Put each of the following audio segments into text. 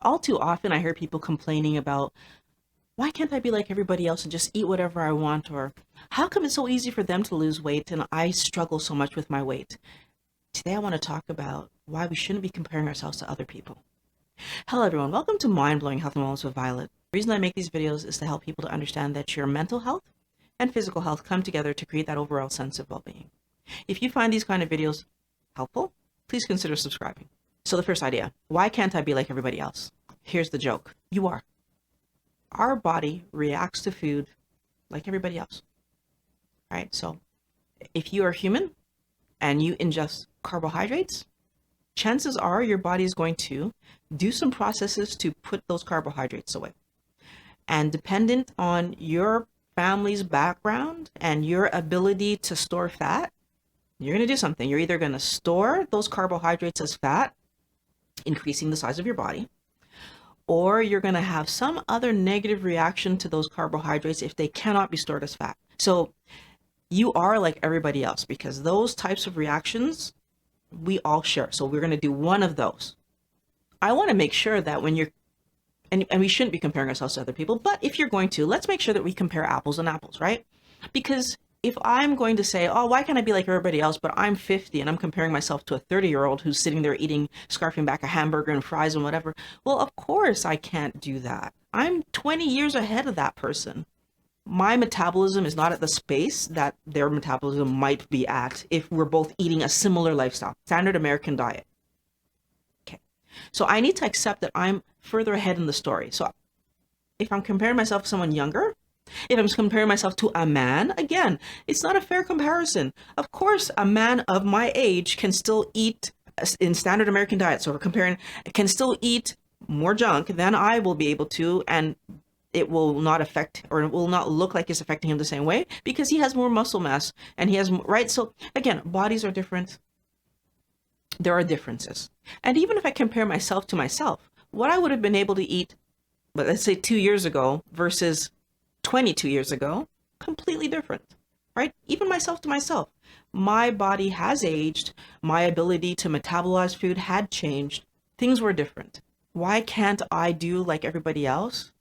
All too often, I hear people complaining about, why can't I be like everybody else and just eat whatever I want? Or how come it's so easy for them to lose weight and I struggle so much with my weight? Today, I want to talk about why we shouldn't be comparing ourselves to other people. Hello, everyone. Welcome to Mind Blowing Health and Wellness with Violet. The reason I make these videos is to help people to understand that your mental health and physical health come together to create that overall sense of well-being. If you find these kind of videos helpful, please consider subscribing. So the first idea, why can't I be like everybody else? Here's the joke. You are. Our body reacts to food like everybody else, right? So if you are human and you ingest carbohydrates, chances are your body is going to do some processes to put those carbohydrates away. And dependent on your family's background and your ability to store fat, you're going to do something. You're either going to store those carbohydrates as fat, increasing the size of your body, or you're going to have some other negative reaction to those carbohydrates if they cannot be stored as fat. So you are like everybody else because those types of reactions we all share. So we're going to do one of those. I want to make sure that when you're, and we shouldn't be comparing ourselves to other people, but if you're going to, let's make sure that we compare apples and apples, right? Because if I'm going to say, oh, why can't I be like everybody else, but I'm 50 and I'm comparing myself to a 30-year-old who's sitting there eating, scarfing back a hamburger and fries and whatever, well, of course I can't do that. I'm 20 years ahead of that person. My metabolism is not at the space that their metabolism might be at if we're both eating a similar lifestyle, standard American diet. Okay. So I need to accept that I'm further ahead in the story. So if I'm comparing myself to someone younger, if I'm comparing myself to a man, again, it's not a fair comparison. Of course, a man of my age can still eat in standard American diet. So we're comparing, can still eat more junk than I will be able to, and it will not affect, or it will not look like it's affecting him the same way because he has more muscle mass and he has, right? So again, bodies are different. There are differences. And even if I compare myself to myself, what I would have been able to eat, but let's say 2 years ago versus 22 years ago, completely different, right? Even myself to myself. My body has aged. My ability to metabolize food had changed. Things were different. Why can't I do like everybody else?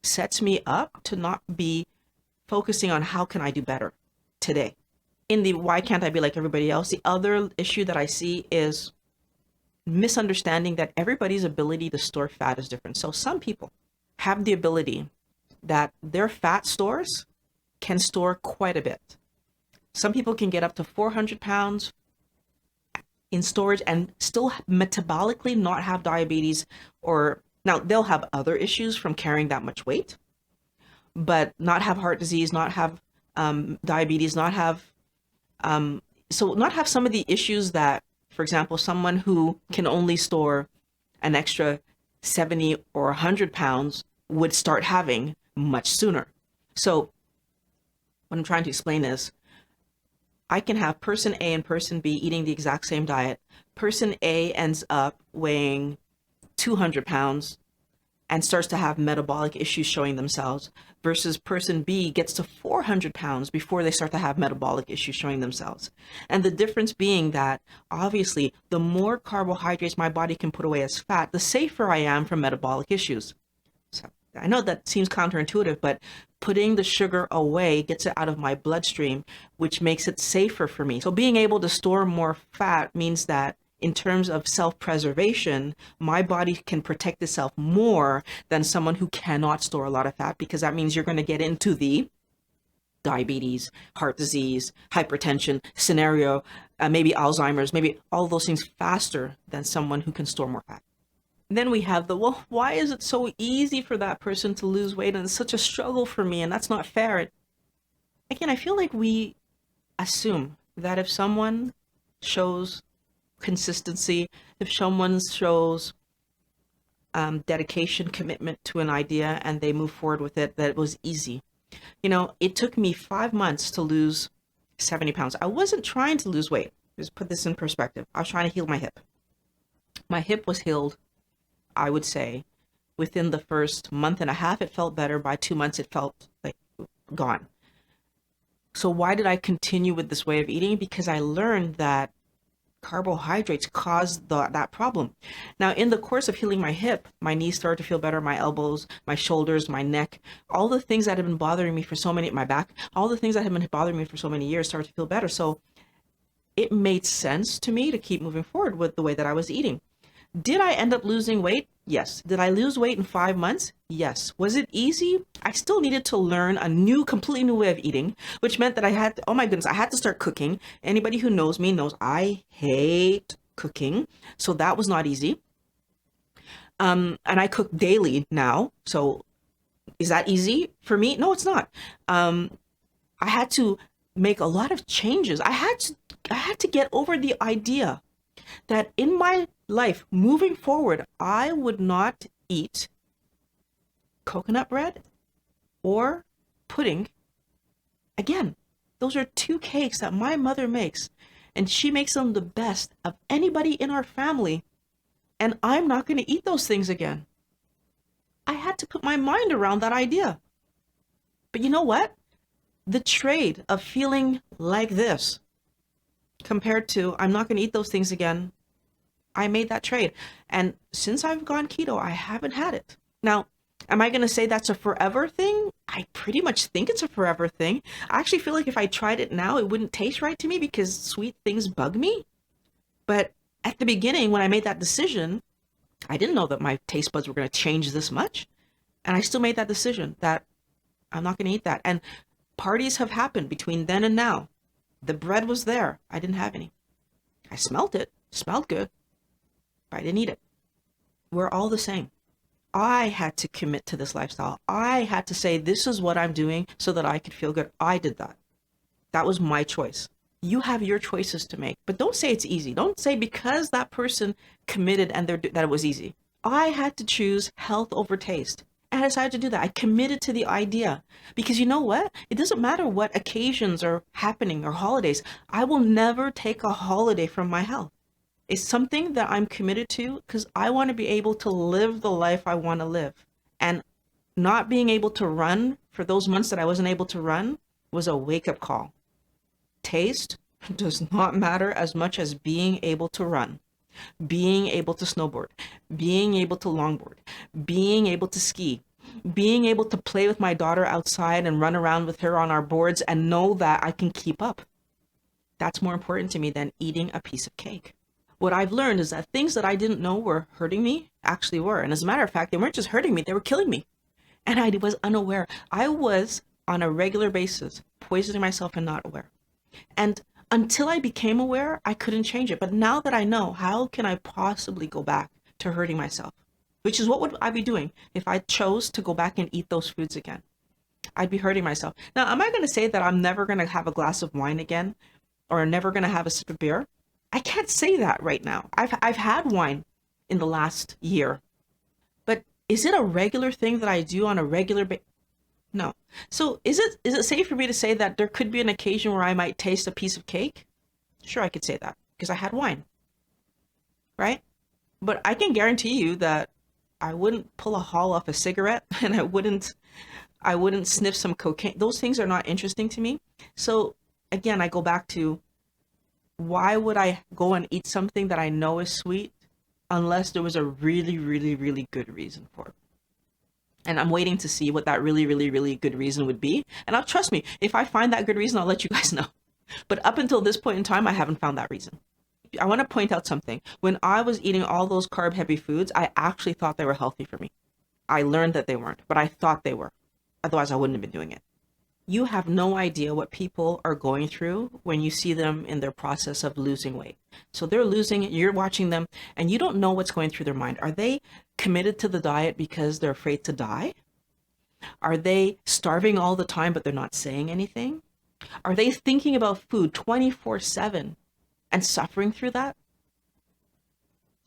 Sets me up to not be focusing on how can I do better today. In the why can't I be like everybody else, the other issue that I see is misunderstanding that everybody's ability to store fat is different. So some people have the ability that their fat stores can store quite a bit. Some people can get up to 400 pounds in storage and still metabolically not have diabetes, or now they'll have other issues from carrying that much weight, but not have heart disease, not have diabetes, not have, not have some of the issues that, for example, someone who can only store an extra 70 or 100 pounds would start having much sooner. So what I'm trying to explain is I can have person A and person B eating the exact same diet. Person A ends up weighing 200 pounds and starts to have metabolic issues showing themselves versus person B gets to 400 pounds before they start to have metabolic issues showing themselves. And the difference being that obviously the more carbohydrates my body can put away as fat, the safer I am from metabolic issues. So I know that seems counterintuitive, but putting the sugar away gets it out of my bloodstream, which makes it safer for me. So being able to store more fat means that in terms of self-preservation, my body can protect itself more than someone who cannot store a lot of fat, because that means you're going to get into the diabetes, heart disease, hypertension scenario, maybe Alzheimer's, maybe all those things faster than someone who can store more fat. Then we have the, well, why is it so easy for that person to lose weight and it's such a struggle for me and that's not fair? Again, I feel like we assume that if someone shows consistency, if someone shows dedication, commitment to an idea and they move forward with it, that it was easy. You know, it took me 5 months to lose 70 pounds. I wasn't trying to lose weight. Just put this in perspective. I was trying to heal my hip. My hip was healed, I would say, within the first month and a half. It felt better. By 2 months, it felt like gone. So why did I continue with this way of eating? Because I learned that Carbohydrates cause that problem. Now, in the course of healing my hip, my knees started to feel better, my elbows, my shoulders, my neck, all the things that had been bothering me for so many, my back, all the things that had been bothering me for so many years started to feel better. So it made sense to me to keep moving forward with the way that I was eating. Did I end up losing weight? Yes. Did I lose weight in 5 months? Yes. Was it easy? I still needed to learn a completely new way of eating, which meant that I had, oh my goodness, I had to start cooking. Anybody who knows me knows I hate cooking. So that was not easy. And I cook daily now. So is that easy for me? No, it's not. I had to make a lot of changes. I had to get over the idea that in my life moving forward, I would not eat coconut bread or pudding again. Those are two cakes that my mother makes, and she makes them the best of anybody in our family, and I'm not going to eat those things again. I had to put my mind around that idea. But you know what? The trade of feeling like this compared to I'm not going to eat those things again, I made that trade. And since I've gone keto, I haven't had it. Now, am I going to say that's a forever thing? I pretty much think it's a forever thing. I actually feel like if I tried it now, it wouldn't taste right to me because sweet things bug me. But at the beginning, when I made that decision, I didn't know that my taste buds were going to change this much. And I still made that decision that I'm not going to eat that. And parties have happened between then and now. The bread was there. I didn't have any. I smelled it. Smelled good. But I didn't eat it. We're all the same. I had to commit to this lifestyle. I had to say, this is what I'm doing so that I could feel good. I did that. That was my choice. You have your choices to make, but don't say it's easy. Don't say because that person committed and that it was easy. I had to choose health over taste. And I decided to do that. I committed to the idea because you know what? It doesn't matter what occasions are happening or holidays. I will never take a holiday from my health. It's something that I'm committed to because I want to be able to live the life I want to live. And not being able to run for those months that I wasn't able to run was a wake-up call. Taste does not matter as much as being able to run, being able to snowboard, being able to longboard, being able to ski, being able to play with my daughter outside and run around with her on our boards and know that I can keep up. That's more important to me than eating a piece of cake. What I've learned is that things that I didn't know were hurting me actually were. And as a matter of fact, they weren't just hurting me, they were killing me. And I was unaware. I was on a regular basis poisoning myself and not aware. And until I became aware, I couldn't change it. But now that I know, how can I possibly go back to hurting myself? Which is what would I be doing if I chose to go back and eat those foods again? I'd be hurting myself. Now, am I going to say that I'm never going to have a glass of wine again or never going to have a sip of beer? I can't say that right now. I've had wine in the last year. But is it a regular thing that I do on a regular basis? No. So is it safe for me to say that there could be an occasion where I might taste a piece of cake? Sure, I could say that because I had wine. Right? But I can guarantee you that I wouldn't pull a haul off a cigarette and I wouldn't sniff some cocaine. Those things are not interesting to me. So again, I go back to why would I go and eat something that I know is sweet unless there was a really, really, really good reason for it? And I'm waiting to see what that really, really, really good reason would be. And trust me, if I find that good reason, I'll let you guys know. But up until this point in time, I haven't found that reason. I want to point out something. When I was eating all those carb-heavy foods, I actually thought they were healthy for me. I learned that they weren't, but I thought they were. Otherwise, I wouldn't have been doing it. You have no idea what people are going through when you see them in their process of losing weight. So they're losing it, you're watching them, and you don't know what's going through their mind. Are they committed to the diet because they're afraid to die? Are they starving all the time, but they're not saying anything? Are they thinking about food 24/7 and suffering through that?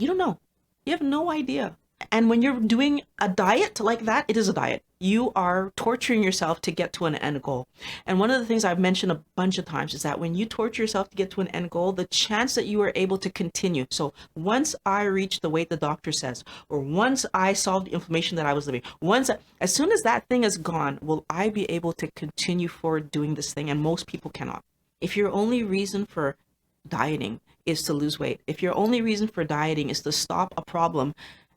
You don't know. You have no idea. And when you're doing a diet like that, it is a diet. You are torturing yourself to get to an end goal. And one of the things I've mentioned a bunch of times is that when you torture yourself to get to an end goal, the chance that you are able to continue. So once I reach the weight the doctor says, or once I solve the inflammation that I was living, as soon as that thing is gone, will I be able to continue forward doing this thing? And most people cannot. If your only reason for dieting is to lose weight. If your only reason for dieting is to stop a problem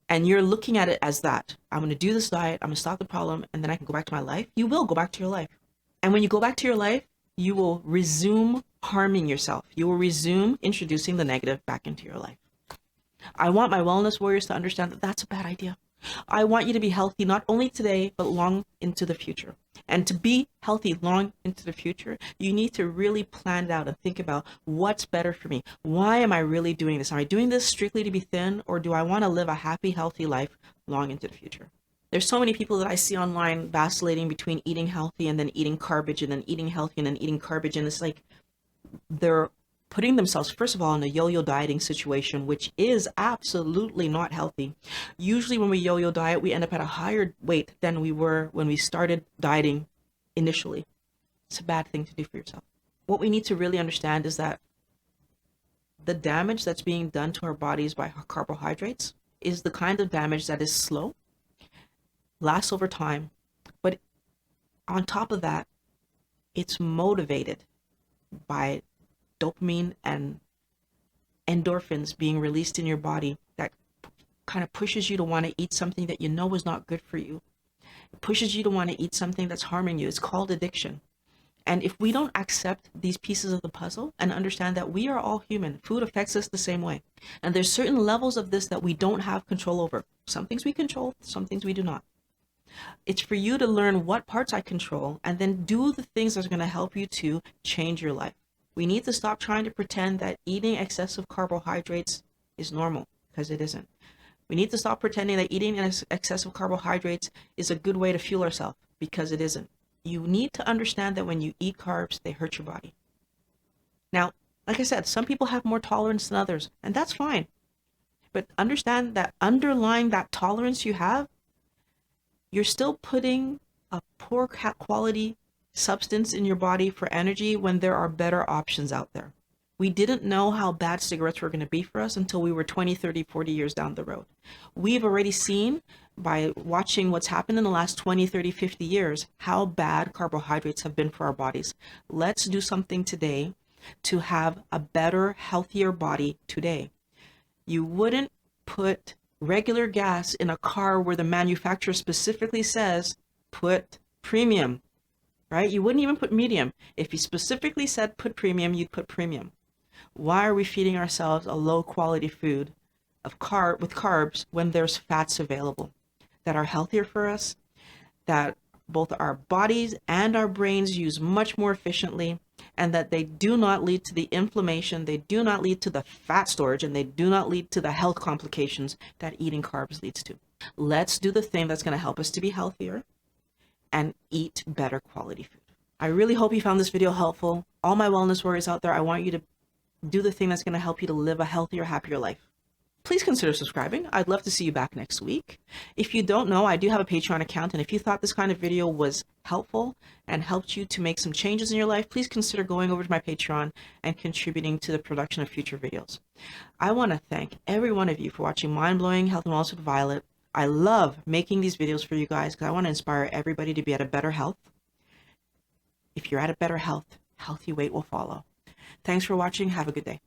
and you're looking at it as that, I'm going to do this diet, I'm going to stop the problem, and then I can go back to my life, you will go back to your life. And when you go back to your life, you will resume harming yourself. You will resume introducing the negative back into your life. I want my wellness warriors to understand that that's a bad idea. I want you to be healthy not only today, but long into the future. And to be healthy long into the future, you need to really plan it out and think about what's better for me. Why am I really doing this? Am I doing this strictly to be thin, or do I want to live a happy, healthy life long into the future? There's so many people that I see online vacillating between eating healthy and then eating garbage and then eating healthy and then eating garbage. And it's like they're putting themselves, first of all, in a yo-yo dieting situation, which is absolutely not healthy. Usually when we yo-yo diet, we end up at a higher weight than we were when we started dieting initially. It's a bad thing to do for yourself. What we need to really understand is that the damage that's being done to our bodies by carbohydrates is the kind of damage that is slow, lasts over time, but on top of that, it's motivated by dopamine and endorphins being released in your body that kind of pushes you to want to eat something that you know is not good for you. It pushes you to want to eat something that's harming you. It's called addiction. And if we don't accept these pieces of the puzzle and understand that we are all human, food affects us the same way. And there's certain levels of this that we don't have control over. Some things we control, some things we do not. It's for you to learn what parts I control and then do the things that are going to help you to change your life. We need to stop trying to pretend that eating excessive carbohydrates is normal, because it isn't. We need to stop pretending that eating excessive carbohydrates is a good way to fuel ourselves, because it isn't. You need to understand that when you eat carbs, they hurt your body. Now, like I said, some people have more tolerance than others, and that's fine. But understand that underlying that tolerance you have, you're still putting a poor quality substance in your body for energy when there are better options out there. We didn't know how bad cigarettes were going to be for us until we were 20, 30, 40 years down the road. We've already seen by watching what's happened in the last 20, 30, 50 years, how bad carbohydrates have been for our bodies. Let's do something today to have a better, healthier body today. You wouldn't put regular gas in a car where the manufacturer specifically says, put premium, right? You wouldn't even put medium. If he specifically said put premium, you'd put premium. Why are we feeding ourselves a low quality food with carbs when there's fats available that are healthier for us, that both our bodies and our brains use much more efficiently, and that they do not lead to the inflammation, they do not lead to the fat storage, and they do not lead to the health complications that eating carbs leads to. Let's do the thing that's going to help us to be healthier and eat better quality food. I really hope you found this video helpful. All my wellness warriors out there, I want you to do the thing that's going to help you to live a healthier, happier life. Please consider subscribing. I'd love to see you back next week. If you don't know, I do have a Patreon account, and if you thought this kind of video was helpful and helped you to make some changes in your life, please consider going over to my Patreon and contributing to the production of future videos. I want to thank every one of you for watching Mind Blowing Health and Wellness with Violet. I love making these videos for you guys because I want to inspire everybody to be at a better health. If you're at a better health, healthy weight will follow. Thanks for watching. Have a good day.